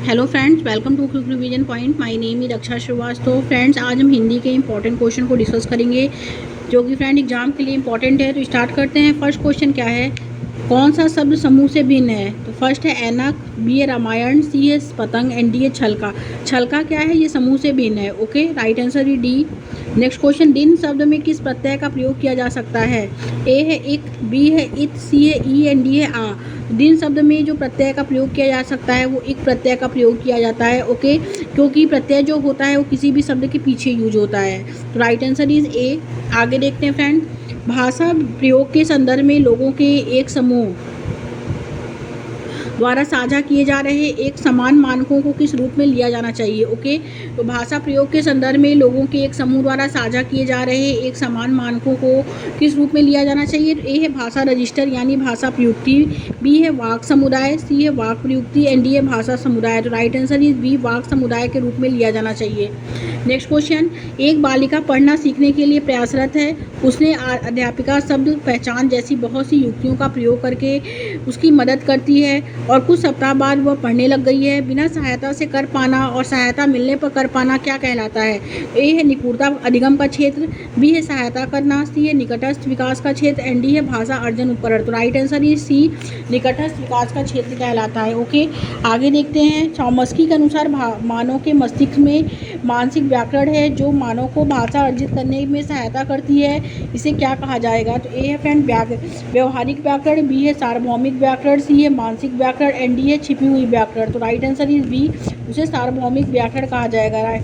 Hello friends, welcome to quick revision point. My name is Raksha Shrivastava. Friends, आज हम हिंदी के important question को discuss करेंगे जो कि फ्रेंड एग्जाम के लिए इंपॉर्टेंट है। तो स्टार्ट करते हैं। फर्स्ट क्वेश्चन क्या है, कौन सा शब्द समूह से भिन्न है? तो फर्स्ट है ऐनक, बी है रामायण, सी है पतंग एंड डी है छलका। छलका क्या है? ये समूह से भिन्न है। Okay, right answer is D. Next question, दिन शब्द में किस प्रत्यय का प्रयोग किया जा सकता है? ए है इक, बी है इत, सी है ई एंड डी है आ। दिन शब्द में जो प्रत्यय का प्रयोग किया जा सकता है वो इक प्रत्यय का प्रयोग किया जाता है। ओके, क्योंकि प्रत्यय जो होता है वो किसी भी शब्द के पीछे यूज होता है। तो राइट आंसर इज ए। आगे देखते हैं फ्रेंड, भाषा प्रयोग के संदर्भ में लोगों के एक समूह द्वारा साझा किए जा रहे एक समान मानकों को किस रूप में लिया जाना चाहिए? ओके, तो भाषा प्रयोग के संदर्भ में लोगों के एक समूह द्वारा साझा किए जा रहे एक समान मानकों को किस रूप में लिया जाना चाहिए? ए है भाषा रजिस्टर यानी भाषा प्रयुक्ति, बी है वाक समुदाय, सी है वाक प्रयुक्ति एंड डी है भाषा समुदाय। तो राइट आंसर इज बी, वाक समुदाय के रूप में लिया जाना चाहिए। नेक्स्ट क्वेश्चन, एक बालिका पढ़ना सीखने के लिए प्रयासरत है। उसने अध्यापिका शब्द पहचान जैसी बहुत सी युक्तियों का प्रयोग करके उसकी मदद करती है और कुछ सप्ताह बाद वह पढ़ने लग गई है। बिना सहायता से कर पाना और सहायता मिलने पर कर पाना क्या कहलाता है? ए है निपुणता अधिगम का क्षेत्र, बी है सहायता करना, सी है निकटस्थ विकास का क्षेत्र एंड डी है भाषा अर्जन उपकरण। तो राइट आंसर इज सी, निकटस्थ विकास का क्षेत्र कहलाता है। ओके, आगे देखते हैं। चॉम्स्की के अनुसार मानव के मस्तिष्क में मानसिक व्याकरण है जो मानव को भाषा अर्जित करने में सहायता करती है। इसे क्या कहा जाएगा? तो ए है फ्रेंड व्यवहारिक व्याकरण, बी है सार्वभौमिक व्याकरण, सी है मानसिक व्याकरण एंड डी है छिपी हुई व्याकरण। तो राइट आंसर इज बी, उसे सार्वभौमिक व्याकरण कहा जाएगा। राइट।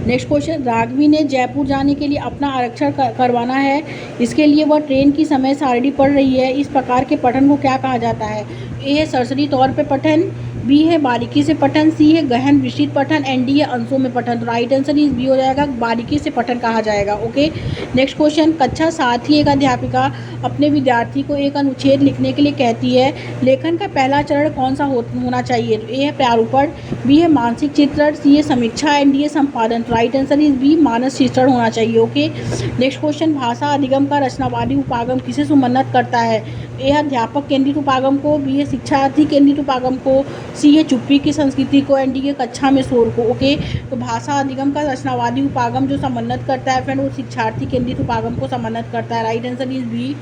नेक्स्ट क्वेश्चन, राघवी ने जयपुर जाने के लिए अपना आरक्षण करवाना है। इसके लिए वह ट्रेन की समय सारणी पढ़ रही है। इस प्रकार के पठन को क्या कहा जाता है? ए है सरसरी तौर पे पठन, बी है बारीकी से पठन, सी है गहन विस्तृत पठन एंड डी है अंशों में पठन। तो राइट आंसर इज बी हो जाएगा, बारीकी से पठन कहा जाएगा। ओके, नेक्स्ट क्वेश्चन, कक्षा 7 की एक अध्यापिका अपने विद्यार्थी को एक अनुच्छेद लिखने के लिए कहती है। लेखन का पहला चरण कौन सा होना चाहिए? तो ए है प्रारूपण, बी है मानसिक चित्रण, सी है समीक्षा एंड डी है संपादन। राइट आंसर इज बी, मानस चित्रण होना चाहिए। ओके, नेक्स्ट क्वेश्चन, भाषा अधिगम का रचनावादी उपागम किसे सुमन्नत करता है? ए है अध्यापक केंद्रित उपागम को, बी है शिक्षार्थी केंद्रित उपागम को, सी है चुप्पी की संस्कृति को एंड डी है कक्षा में शोर को। ओके, तो भाषा अधिगम का रचनावादी उपागम जो समन्वित करता है फ्रेंड वो शिक्षार्थी केंद्रित उपागम को समन्वित करता है। Right answer is B.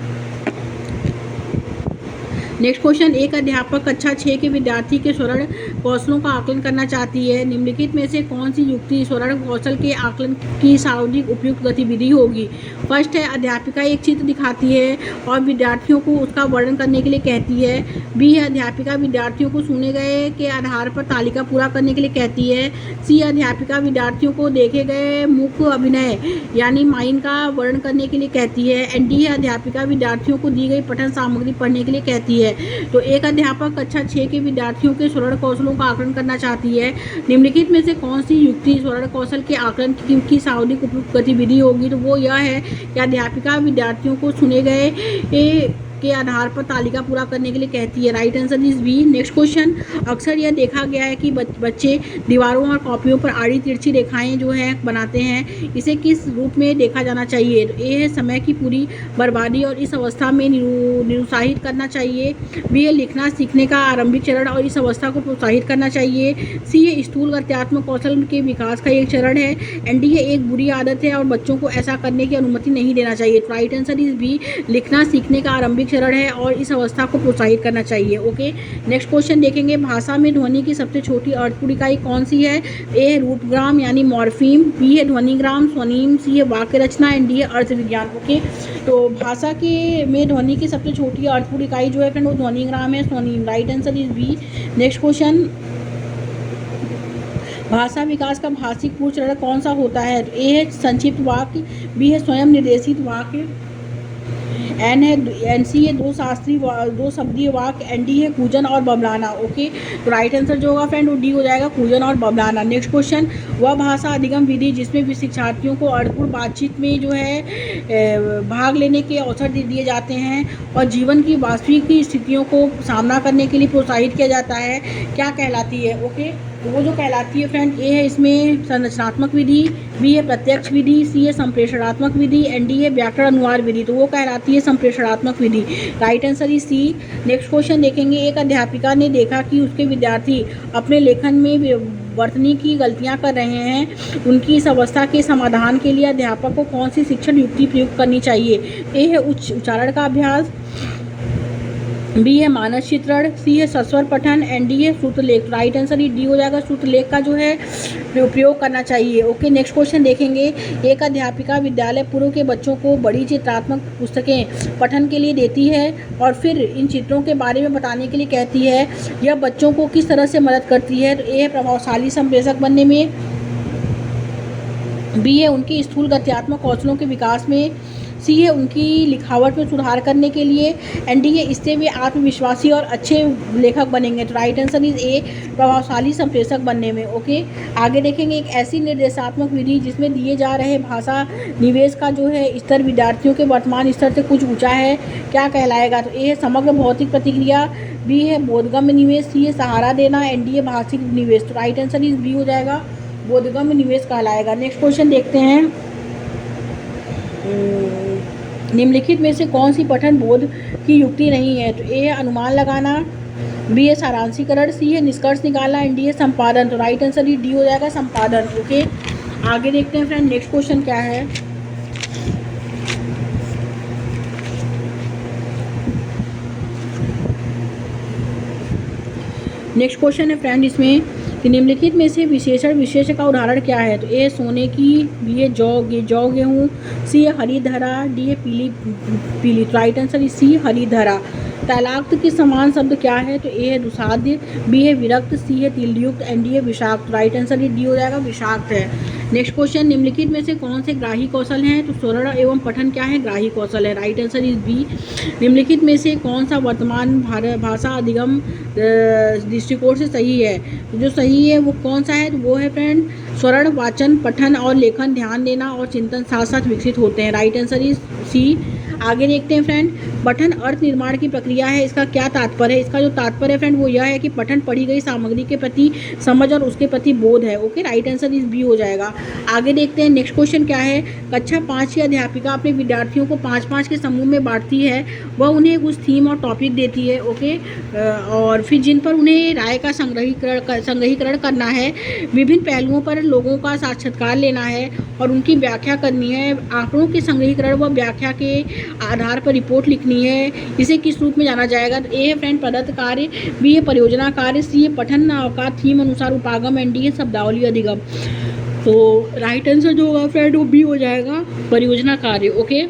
Next question, एक अध्यापक कक्षा 6 के विद्यार्थी के स्वर्ण कौशलों का आकलन करना चाहती है। निम्नलिखित में से कौन सी युक्ति स्वर्ण कौशल के आकलन की सर्वाधिक उपयुक्त गतिविधि होगी? फर्स्ट है अध्यापिका एक चित्र दिखाती है और विद्यार्थियों को उसका वर्णन करने के लिए कहती है। बी है अध्यापिका विद्यार्थियों को सुने गए के आधार पर तालिका पूरा करने के लिए कहती है। सी अध्यापिका विद्यार्थियों को देखे गए मुख्य अभिनय यानी माइन का वर्णन करने के लिए कहती है एंड डी है अध्यापिका विद्यार्थियों को दी गई पठन सामग्री पढ़ने के लिए कहती है। तो एक अध्यापक कक्षा 6 के विद्यार्थियों के स्वर्ण कौशलों का आकलन करना चाहती है। निम्नलिखित में से कौन सी युक्ति स्वर्ण कौशल के आकलन की सर्वाधिक उपयुक्त गतिविधि होगी? तो वो यह है कि अध्यापिका विद्यार्थियों को सुने गए के आधार पर तालिका पूरा करने के लिए कहती है। Right answer is B. Next question, अक्सर यह देखा गया है कि बच्चे दीवारों और कॉपियों पर आड़ी तिरछी रेखाएं जो है बनाते हैं। इसे किस रूप में देखा जाना चाहिए? तो ए है समय की पूरी बर्बादी और इस अवस्था में निरुत्साहित करना चाहिए। बी है लिखना सीखने का आरंभिक चरण और इस अवस्था को प्रोत्साहित करना चाहिए। सी है स्थूल गत्यात्मक कौशल के विकास का एक चरण है एंड डी है एक बुरी आदत है और बच्चों को ऐसा करने की अनुमति नहीं देना चाहिए। राइट आंसर इज बी, लिखना सीखने का आरंभिक चरण है और इस अवस्था को प्रोत्साहित करना चाहिए। ओके, नेक्स्ट क्वेश्चन देखेंगे, भाषा में ध्वनि की सबसे छोटी अर्थपूर्ण इकाई कौन सी है? ए है रूटग्राम यानी मॉर्फीम, बी है ध्वनिग्राम स्वनीम, सी है वाक्य रचना एंड डी है अर्थ विज्ञान। ओके, तो भाषा के में ध्वनि की सबसे छोटी अर्थपूर्ण इकाई जो है फ्रेंड वो ध्वनिग्राम है स्वनीम। Right answer is B. Next question, भाषा विकास का भाषिक पूर्व चरण कौन सा होता है? ए है संक्षिप्त वाक्य, बी है स्वयं निर्देशित वाक्य, एन है एन सी है दो शब्दीय वाक्य एंड डी है कूजन और बबलाना। ओके, तो राइट आंसर जो होगा फ्रेंड वो डी हो जाएगा, कूजन और बबलाना। नेक्स्ट क्वेश्चन, वह भाषा अधिगम विधि जिसमें भी शिक्षार्थियों को अर्थपूर्ण बातचीत में जो है भाग लेने के अवसर दिए जाते हैं और जीवन की वास्तविक स्थितियों को सामना करने के लिए प्रोत्साहित किया जाता है, क्या कहलाती है? ओके, तो वो जो कहलाती है फ्रेंड, ए है इसमें संरचनात्मक विधि, बी है प्रत्यक्ष विधि, सी है संप्रेषणात्मक विधि एंड डी है व्याकरण अनुवाद विधि। तो वो कहलाती है संप्रेषणात्मक विधि। Right answer is C. Next question देखेंगे, एक अध्यापिका ने देखा कि उसके विद्यार्थी अपने लेखन में वर्तनी की गलतियां कर रहे हैं। उनकी इस अवस्था के समाधान के लिए अध्यापक को कौन सी शिक्षण युक्ति प्रयुक्त करनी चाहिए? ए है उच्चारण का अभ्यास, बी है मानस चित्रण, सी है सस्वर पठन एंड डी है सूत्रलेख। राइट आंसर डी हो जाएगा, सूत्रलेख का जो है उपयोग करना चाहिए। ओके, नेक्स्ट क्वेश्चन देखेंगे, एक अध्यापिका विद्यालय पूर्व के बच्चों को बड़ी चित्रात्मक पुस्तकें पठन के लिए देती है और फिर इन चित्रों के बारे में बताने के लिए कहती है। यह बच्चों को किस तरह से मदद करती है? तो ए है प्रभावशाली संप्रेषक बनने में, बी है उनके स्थूल गत्यात्मक कौशलों के विकास में, सी है उनकी लिखावट में सुधार करने के लिए एंड डी है इससे वे आत्मविश्वासी और अच्छे लेखक बनेंगे। तो राइट आंसर इज ए, प्रभावशाली संप्रेषक बनने में। ओके, आगे देखेंगे, एक ऐसी निर्देशात्मक विधि जिसमें दिए जा रहे भाषा निवेश का जो है स्तर विद्यार्थियों के वर्तमान स्तर से कुछ ऊंचा है, क्या कहलाएगा? तो ए है समग्र भौतिक प्रतिक्रिया, बी है बोधगम्य निवेश, सी है सहारा देना एंड डी है भाषिक निवेश। तो राइट आंसर इज बी हो जाएगा, बोधगम्य निवेश कहलाएगा। नेक्स्ट क्वेश्चन देखते हैं, निम्नलिखित में से कौन सी पठन बोध की युक्ति नहीं है? तो ए है अनुमान लगाना, बी है सारांशीकरण, सी है निष्कर्ष निकालना एंड डी है संपादन। तो राइट आंसर डी हो जाएगा, संपादन। ओके, आगे देखते हैं फ्रेंड, नेक्स्ट क्वेश्चन क्या है। नेक्स्ट क्वेश्चन है फ्रेंड इसमें कि निम्नलिखित में से विशेषण विशेष का उदाहरण क्या है? तो ए सोने की, बी है जौ गेहूँ, सी है हरी धरा, डी है पीली। तो राइट आंसर इज सी, हरी धरा। तैलाक्त के समान शब्द क्या है? तो ए है दुसाध्य, बी है विरक्त, सी है तिलयुक्त एंड डी है विषाक्त। राइट आंसर डी हो जाएगा, विषाक्त है। नेक्स्ट क्वेश्चन, निम्नलिखित में से कौन से ग्राही कौशल हैं? तो स्वर्ण एवं पठन क्या है? ग्राही कौशल है। Right answer is B. निम्नलिखित में से कौन सा वर्तमान भाषा अधिगम दृष्टिकोण से सही है? तो जो सही है वो कौन सा है? तो वो है फ्रेंड स्वर्ण, वाचन, पठन और लेखन, ध्यान देना और चिंतन साथ साथ विकसित होते हैं। Right answer is C. आगे देखते हैं फ्रेंड, पठन अर्थ निर्माण की प्रक्रिया है, इसका क्या तात्पर्य है? इसका जो तात्पर्य है फ्रेंड वो यह है कि पठन पढ़ी गई सामग्री के प्रति समझ और उसके प्रति बोध है। Okay, right answer is B हो जाएगा। आगे देखते हैं, नेक्स्ट क्वेश्चन क्या है। कक्षा 5 की अध्यापिका अपने विद्यार्थियों को 5-5 के समूह में बांटती है। वह उन्हें कुछ थीम और टॉपिक देती है। ओके, और फिर जिन पर उन्हें राय का संग्रहीकरण करना है, विभिन्न पहलुओं पर लोगों का साक्षात्कार लेना है और उनकी व्याख्या करनी है। आंकड़ों के संग्रहीकरण व व्याख्या के आधार पर रिपोर्ट लिखनी है। इसे किस रूप में जाना जाएगा? तो ए है फ्रेंड प्रदत्त कार्य, बी है परियोजना कार्य, सी है पठन का थीम अनुसार उपागम एंड डी है शब्दावली अधिगम। तो राइट आंसर जो होगा फ्रेंड वो बी हो जाएगा, परियोजना कार्य। ओके,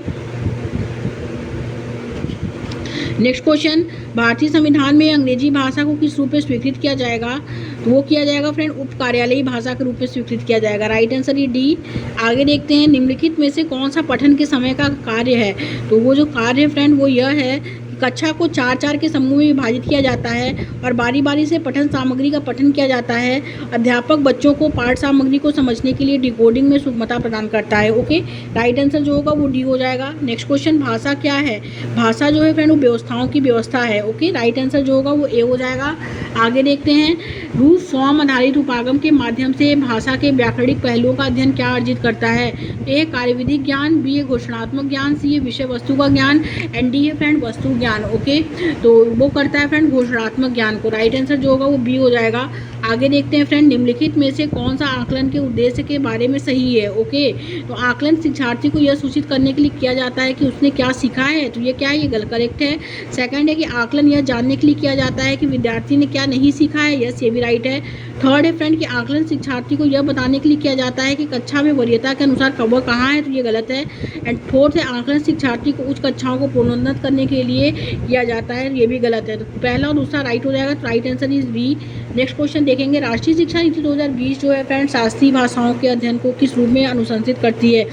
नेक्स्ट क्वेश्चन, भारतीय संविधान में अंग्रेजी भाषा को किस रूप में स्वीकृत किया जाएगा? तो वो किया जाएगा फ्रेंड उप कार्यालयी भाषा के रूप में स्वीकृत किया जाएगा। राइट आंसर ये डी। आगे देखते हैं, निम्नलिखित में से कौन सा पठन के समय का कार्य है? तो वो जो कार्य है फ्रेंड वो यह है, कक्षा को 4-4 के समूह में विभाजित किया जाता है और बारी बारी से पठन सामग्री का पठन किया जाता है। अध्यापक बच्चों को पाठ सामग्री को समझने के लिए डिकोडिंग में सुगमता प्रदान करता है। ओके, राइट आंसर जो होगा वो डी हो जाएगा। नेक्स्ट क्वेश्चन, भाषा क्या है? भाषा जो है फ्रेंड वो व्यवस्थाओं की व्यवस्था है। ओके, राइट आंसर जो होगा वो ए हो जाएगा। आगे देखते हैं, रूप फॉर्म आधारित उपागम के माध्यम से भाषा के व्याकरणिक पहलुओं का अध्ययन क्या अर्जित करता है? ए कार्यविधिक ज्ञान, बी है घोषणात्मक ज्ञान, सी है विषय वस्तु का ज्ञान एंड डी है फ्रेंड वस्तु ज्ञान। ओके, तो वो करता है फ्रेंड घोषणात्मक ज्ञान को। राइट आंसर जो होगा वो बी हो जाएगा। आगे देखते हैं फ्रेंड, निम्नलिखित में से कौन सा आकलन के उद्देश्य के बारे में सही है? ओके, तो आकलन शिक्षार्थी को यह सूचित करने के लिए किया जाता है कि उसने क्या सीखा है। तो ये क्या है? ये गलत करेक्ट है। सेकंड है कि आकलन यह जानने के लिए किया जाता है कि विद्यार्थी ने क्या नहीं सीखा है। यस, ये भी राइट है। थर्ड है फ्रेंड कि आकलन शिक्षार्थी को यह बताने के लिए किया जाता है कि कक्षा में वरीयता के अनुसार कवर कहाँ है। तो ये गलत है। एंड फोर्थ है आकलन शिक्षार्थी को उच्च कक्षाओं को प्रोन्नत करने के लिए किया जाता है। ये भी गलत है। तो पहला और दूसरा राइट हो जाएगा। तो right answer is B. Next question देखेंगे, राष्ट्रीय शिक्षा नीति 2020 जो है फ्रेंड शास्त्रीय भाषाओं के अध्ययन को किस रूप में अनुशंसित करती है?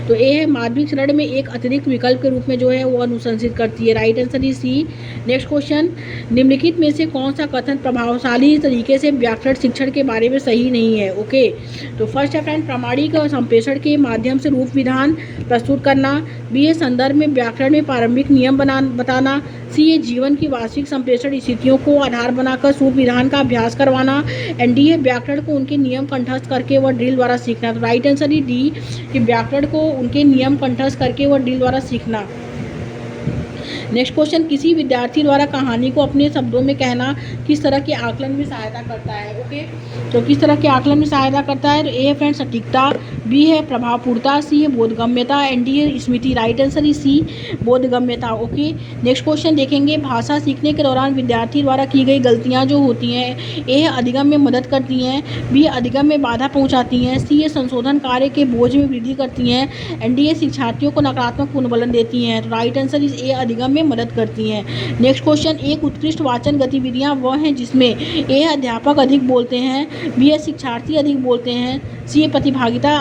तो ए है माध्यमिक श्रेणी में एक अतिरिक्त विकल्प के रूप में जो है वो अनुशंसित करती है। Right answer is C. Next question, निम्नलिखित में से कौन सा कथन प्रभावशाली तरीके से व्याकरण शिक्षण के बारे में सही नहीं है? ओके, तो फर्स्ट है फ्रेंड प्रामाणिक और संप्रेषण के माध्यम से रूप विधान प्रस्तुत करना, बी है संदर्भ में व्याकरण में प्रारंभिक नियम बताना, सी है जीवन की वास्तविक संप्रेषण स्थितियों को आधार बनाकर सूत्र विधान का अभ्यास करवाना एंड डी है व्याकरण को उनके नियम कंठस्थ करके व ड्रिल द्वारा सीखना। तो राइट आंसर ही डी कि व्याकरण को उनके नियम कंठस्थ करके व ड्रिल द्वारा सीखना। नेक्स्ट क्वेश्चन, किसी विद्यार्थी द्वारा कहानी को अपने शब्दों में कहना किस तरह के आकलन में सहायता करता है। ओके, तो किस तरह के आकलन में सहायता करता है। तो ए है फ्रेंड सटीकता, बी है प्रभावपूर्णता, सी है बोधगम्यता एंड डी है स्मृति। राइट आंसर ही सी बोधगम्यता। ओके, नेक्स्ट क्वेश्चन देखेंगे, भाषा सीखने के दौरान विद्यार्थी द्वारा की गई गलतियाँ जो होती हैं, ए है अधिगम में मदद करती हैं, बी अधिगम में बाधा पहुँचाती हैं, सी है संशोधन कार्य के बोझ में वृद्धि करती हैं एंड डी है शिक्षार्थियों को नकारात्मक पुनर्बलन देती हैं। तो राइट आंसर इस ए अधिगम में मदद करती हैं। नेक्स्ट क्वेश्चन, एक उत्कृष्ट वाचन गतिविधियां वह हैं जिसमें ए अध्यापक अधिक बोलते हैं, बी शिक्षार्थी अधिक बोलते हैं, सी प्रतिभागिता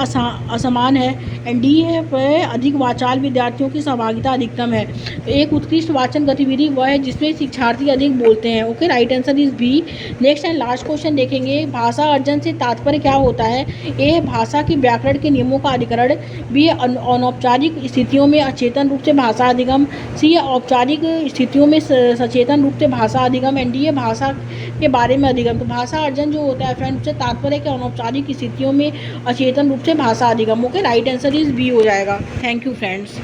असमान है एंड डी है अधिक वाचाल विद्यार्थियों की सहभागिता अधिकतम है। तो एक उत्कृष्ट वाचन गतिविधि वह है जिसमें शिक्षार्थी अधिक बोलते हैं। Okay, right answer is B. Next and last question देखेंगे, भाषा अर्जन से तात्पर्य क्या होता है। ए भाषा की व्याकरण के नियमों का अधिकरण, बी अनौपचारिक स्थितियों में अचेतन रूप से भाषा अधिगम, सी औपचारिक स्थितियों में सचेतन रूप से भाषा अधिगम एंड डी भाषा के बारे में अधिगम। तो भाषा अर्जन जो होता है फ्रेंड उससे तात्पर्य के अनौपचारिक स्थितियों में अचेतन रूप से भाषा अधिगम। Okay, right answer is B हो जाएगा। Thank you friends.